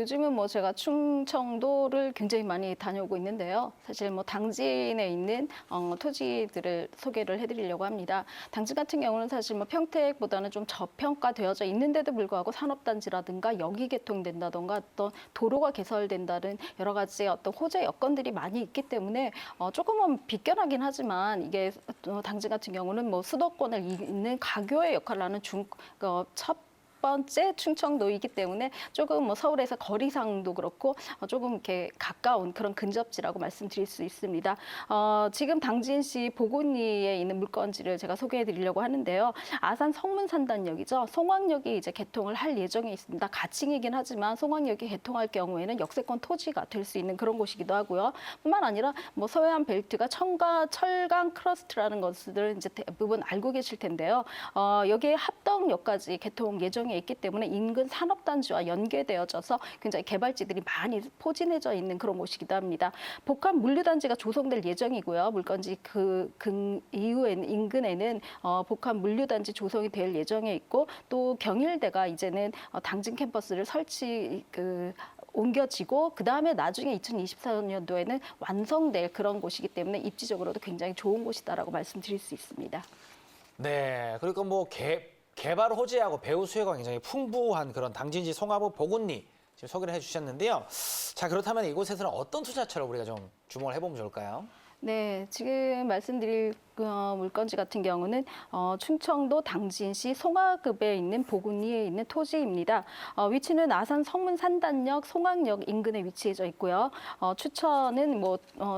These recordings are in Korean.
요즘은 뭐 제가 충청도를 굉장히 많이 다녀오고 있는데요. 사실 뭐 당진에 있는 토지들을 소개를 해드리려고 합니다. 당진 같은 경우는 사실 뭐 평택보다는 좀 저평가되어져 있는데도 불구하고 산업단지라든가 역이 개통된다던가 어떤 도로가 개설된다는 여러 가지 어떤 호재 여건들이 많이 있기 때문에 조금은 비껴나긴 하지만 이게 당진 같은 경우는 뭐 수도권을 잇는 가교의 역할을 하는 첫 번째 충청도이기 때문에 조금 뭐 서울에서 거리상도 그렇고 조금 이렇게 가까운 그런 근접지라고 말씀드릴 수 있습니다. 지금 당진시 보곤리에 있는 물건지를 제가 소개해 드리려고 하는데요. 아산 성문산단역이죠. 송악역이 이제 개통을 할 예정에 있습니다. 가칭이긴 하지만 송악역이 개통할 경우에는 역세권 토지가 될 수 있는 그런 곳이기도 하고요. 뿐만 아니라 뭐 서해안 벨트가 철강 클러스터라는 것을 이제 대부분 알고 계실 텐데요. 여기에 합덕역까지 개통 예정에 있기 때문에 인근 산업단지와 연계되어져서 굉장히 개발지들이 많이 포진해져 있는 그런 곳이기도 합니다. 복합 물류단지가 조성될 예정이고요. 물건지 이후에는 인근에는 복합 물류단지 조성이 될 예정에 있고 또 경일대가 이제는 당진 캠퍼스를 옮겨지고 그다음에 나중에 2024년도에는 완성될 그런 곳이기 때문에 입지적으로도 굉장히 좋은 곳이다라고 말씀드릴 수 있습니다. 네, 그러니까 뭐 개발 호재하고 배후 수요가 굉장히 풍부한 그런 당진시 송화부 보군리 지금 소개를 해주셨는데요. 자, 그렇다면 이곳에서는 어떤 투자처를 우리가 좀 주목을 해보면 좋을까요? 네, 지금 말씀드릴 물건지 같은 경우는 충청도 당진시 송화급에 있는 보군리에 있는 토지입니다. 위치는 아산 성문산단역 송악역 인근에 위치해져 있고요. 추천은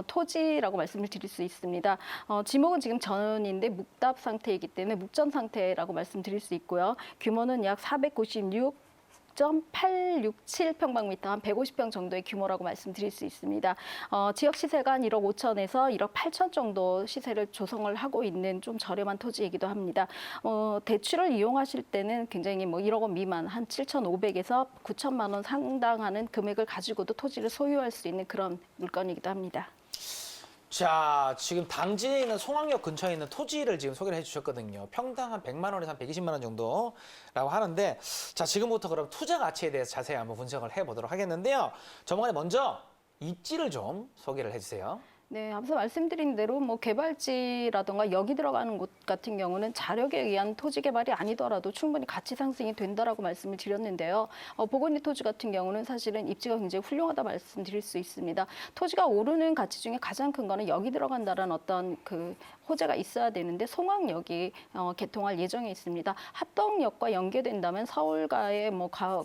토지라고 말씀을 드릴 수 있습니다. 지목은 지금 전인데 묵답 상태이기 때문에 묵전 상태라고 말씀드릴 수 있고요. 규모는 약 496.867평방미터, 한 150평 정도의 규모라고 말씀드릴 수 있습니다. 지역 시세가 한 1억 5천에서 1억 8천 정도 시세를 조성을 하고 있는 좀 저렴한 토지이기도 합니다. 대출을 이용하실 때는 굉장히 1억 원 미만, 한 7,500에서 9천만 원 상당하는 금액을 가지고도 토지를 소유할 수 있는 그런 물건이기도 합니다. 자, 지금 당진에 있는 송악역 근처에 있는 토지를 지금 소개를 해주셨거든요. 평당 한 100만 원에서 한 120만 원 정도라고 하는데, 자, 지금부터 그럼 투자 가치에 대해서 자세히 한번 분석을 해보도록 하겠는데요. 전문가님 먼저 입지를 좀 소개를 해주세요. 네, 앞서 말씀드린 대로 개발지라던가 여기 들어가는 곳 같은 경우는 자력에 의한 토지 개발이 아니더라도 충분히 가치 상승이 된다라고 말씀을 드렸는데요. 보건리 토지 같은 경우는 사실은 입지가 굉장히 훌륭하다 말씀드릴 수 있습니다. 토지가 오르는 가치 중에 가장 큰 거는 여기 들어간다는 어떤 호재가 있어야 되는데 송악역이 개통할 예정에 있습니다. 합덕역과 연계된다면 서울과의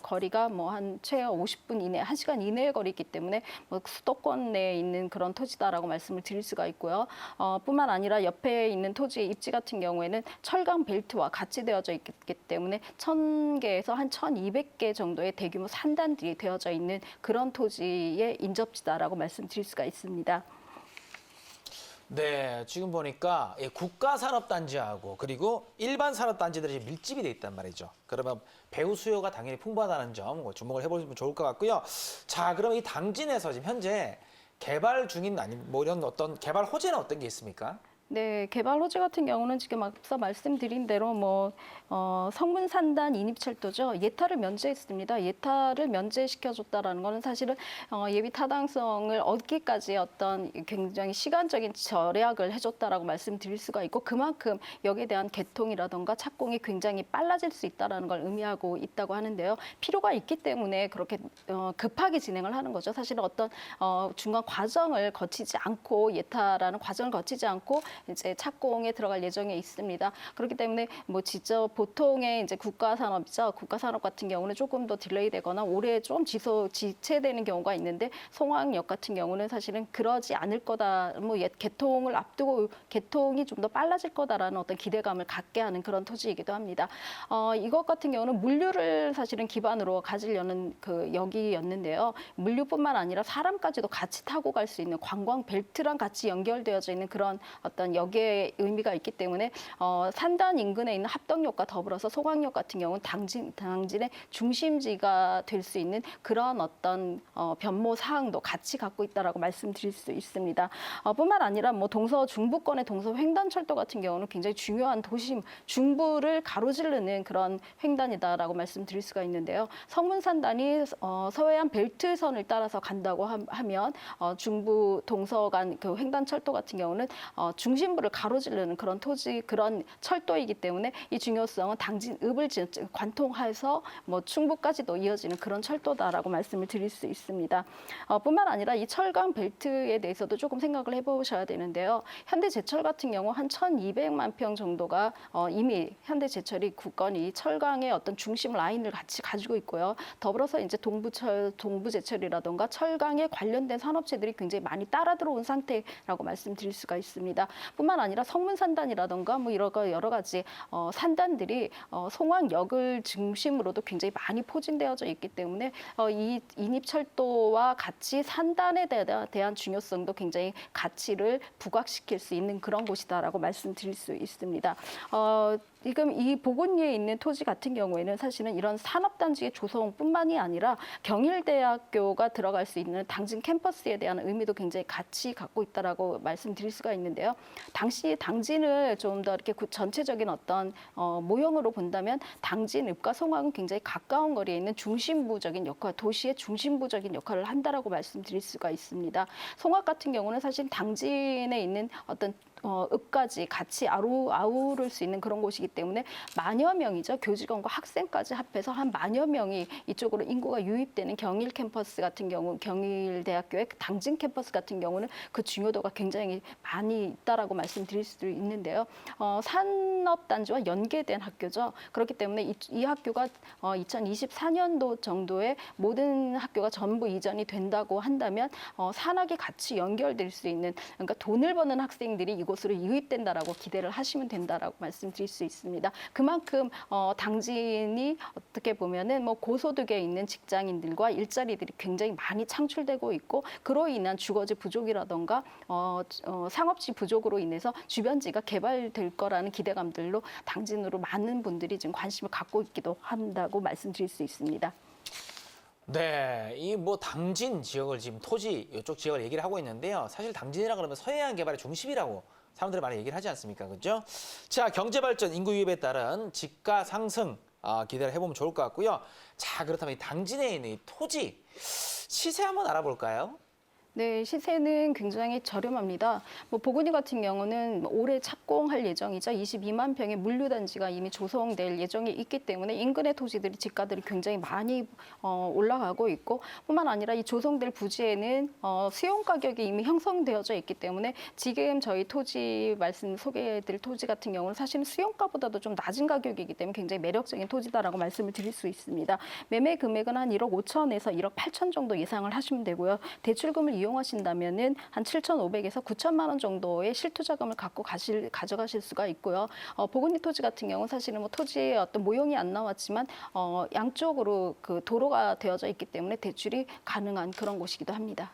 거리가 한 최하 50분 이내, 1시간 이내의 거리이기 때문에 수도권 내에 있는 그런 토지다라고 말씀을 드릴 수가 있고요. 뿐만 아니라 옆에 있는 토지의 입지 같은 경우에는 철강 벨트와 같이 되어져 있기 때문에 1,000개에서 한 1,200개 정도의 대규모 산단들이 되어져 있는 그런 토지의 인접지다라고 말씀드릴 수가 있습니다. 네, 지금 보니까 국가산업단지하고 그리고 일반 산업단지들이 밀집이 돼 있단 말이죠. 그러면 배후 수요가 당연히 풍부하다는 점 주목을 해보시면 좋을 것 같고요. 자, 그러면 이 당진에서 지금 현재 개발 중인 이런 어떤 개발 호재는 어떤 게 있습니까? 네, 개발 호재 같은 경우는 지금 앞서 말씀드린 대로 성문산단 인입철도죠. 예타를 면제했습니다. 예타를 면제시켜줬다라는 거는 사실은 예비 타당성을 얻기까지 어떤 굉장히 시간적인 절약을 해줬다라고 말씀드릴 수가 있고 그만큼 여기에 대한 개통이라던가 착공이 굉장히 빨라질 수 있다라는 걸 의미하고 있다고 하는데요. 필요가 있기 때문에 그렇게 급하게 진행을 하는 거죠. 사실은 어떤 중간 과정을 거치지 않고 예타라는 과정을 거치지 않고 이제 착공에 들어갈 예정에 있습니다. 그렇기 때문에 진짜 보통의 이제 국가산업이죠. 국가산업 같은 경우는 조금 더 딜레이되거나 오래 좀 지체되는 경우가 있는데 송악역 같은 경우는 사실은 그러지 않을 거다. 개통을 앞두고 개통이 좀 더 빨라질 거다라는 어떤 기대감을 갖게 하는 그런 토지이기도 합니다. 이것 같은 경우는 물류를 사실은 기반으로 가지려는 역이었는데요. 물류뿐만 아니라 사람까지도 같이 타고 갈 수 있는 관광 벨트랑 같이 연결되어져 있는 그런 어떤 어떤 역의 의미가 있기 때문에 산단 인근에 있는 합덕역과 더불어서 송악역 같은 경우는 당진의 중심지가 될 수 있는 그런 어떤 변모 사항도 같이 갖고 있다라고 말씀드릴 수 있습니다. 뿐만 아니라 뭐 동서 중부권의 동서 횡단철도 같은 경우는 굉장히 중요한 도심 중부를 가로지르는 그런 횡단이다라고 말씀드릴 수가 있는데요. 성문산단이 서해안 벨트선을 따라서 간다고 하면 중부 동서 간 그 횡단철도 같은 경우는 중심부를 가로지르는 그런 그런 철도이기 때문에 이 중요성은 당진읍을 관통해서 뭐 충북까지도 이어지는 그런 철도다라고 말씀을 드릴 수 있습니다. 뿐만 아니라 이 철강 벨트에 대해서도 조금 생각을 해보셔야 되는데요. 현대제철 같은 경우 한 1,200만 평 정도가 이미 현대제철이 굳건히 철강의 어떤 중심 라인을 같이 가지고 있고요. 더불어서 이제 동부제철이라던가 철강에 관련된 산업체들이 굉장히 많이 따라 들어온 상태라고 말씀드릴 수가 있습니다. 뿐만 아니라 성문산단이라던가 뭐 여러 가지 산단들이 송악역을 중심으로도 굉장히 많이 포진되어져 있기 때문에 이 인입철도와 같이 산단에 대한 중요성도 굉장히 가치를 부각시킬 수 있는 그런 곳이다라고 말씀드릴 수 있습니다. 지금 이 보건리에 있는 토지 같은 경우에는 사실은 이런 산업단지의 조성뿐만이 아니라 경일대학교가 들어갈 수 있는 당진 캠퍼스에 대한 의미도 굉장히 같이 갖고 있다라고 말씀드릴 수가 있는데요. 당시 당진을 좀 더 이렇게 전체적인 어떤 모형으로 본다면 당진읍과 송악은 굉장히 가까운 거리에 있는 중심부적인 역할, 도시의 중심부적인 역할을 한다라고 말씀드릴 수가 있습니다. 송악 같은 경우는 사실 당진에 있는 어떤 읍까지 같이 아우를 수 있는 그런 곳이기 때문에 만여 명이죠. 교직원과 학생까지 합해서 한 만여 명이 이쪽으로 인구가 유입되는 경일 캠퍼스 같은 경우, 경일대학교의 당진 캠퍼스 같은 경우는 그 중요도가 굉장히 많이 있다라고 말씀드릴 수도 있는데요. 산업단지와 연계된 학교죠. 그렇기 때문에 이 학교가 2024년도 정도에 모든 학교가 전부 이전이 된다고 한다면 산학이 같이 연결될 수 있는, 그러니까 돈을 버는 학생들이 이곳으로 유입된다라고 기대를 하시면 된다라고 말씀드릴 수 있습니다. 그만큼 당진이 어떻게 보면은 뭐 고소득에 있는 직장인들과 일자리들이 굉장히 많이 창출되고 있고, 그로 인한 주거지 부족이라던가 상업지 부족으로 인해서 주변지가 개발될 거라는 기대감들로 당진으로 많은 분들이 지금 관심을 갖고 있기도 한다고 말씀드릴 수 있습니다. 네, 이 뭐 당진 지역을 지금 토지 이쪽 지역을 얘기를 하고 있는데요. 사실 당진이라 그러면 서해안 개발의 중심이라고 사람들이 많이 얘기를 하지 않습니까, 그렇죠? 자, 경제 발전, 인구 유입에 따른 집가 상승 기대를 해보면 좋을 것 같고요. 자, 그렇다면 이 당진에 있는 이 토지 시세 한번 알아볼까요? 네, 시세는 굉장히 저렴합니다. 뭐 보건이 같은 경우는 올해 착공할 예정이자 22만 평의 물류단지가 이미 조성될 예정이 있기 때문에 인근의 토지들이 집가들이 굉장히 많이 올라가고 있고, 뿐만 아니라 이 조성될 부지에는 수용 가격이 이미 형성되어져 있기 때문에 지금 저희 토지 소개해드릴 토지 같은 경우는 사실은 수용가보다도 좀 낮은 가격이기 때문에 굉장히 매력적인 토지다라고 말씀을 드릴 수 있습니다. 매매 금액은 한 1억 5천에서 1억 8천 정도 예상을 하시면 되고요. 대출금을 이용하신다면은 한 7,500에서 9천만 원 정도의 실투자금을 가져가실 수가 있고요. 보건리 토지 같은 경우는 사실은 뭐 토지의 어떤 모형이 안 나왔지만 양쪽으로 그 도로가 되어져 있기 때문에 대출이 가능한 그런 곳이기도 합니다.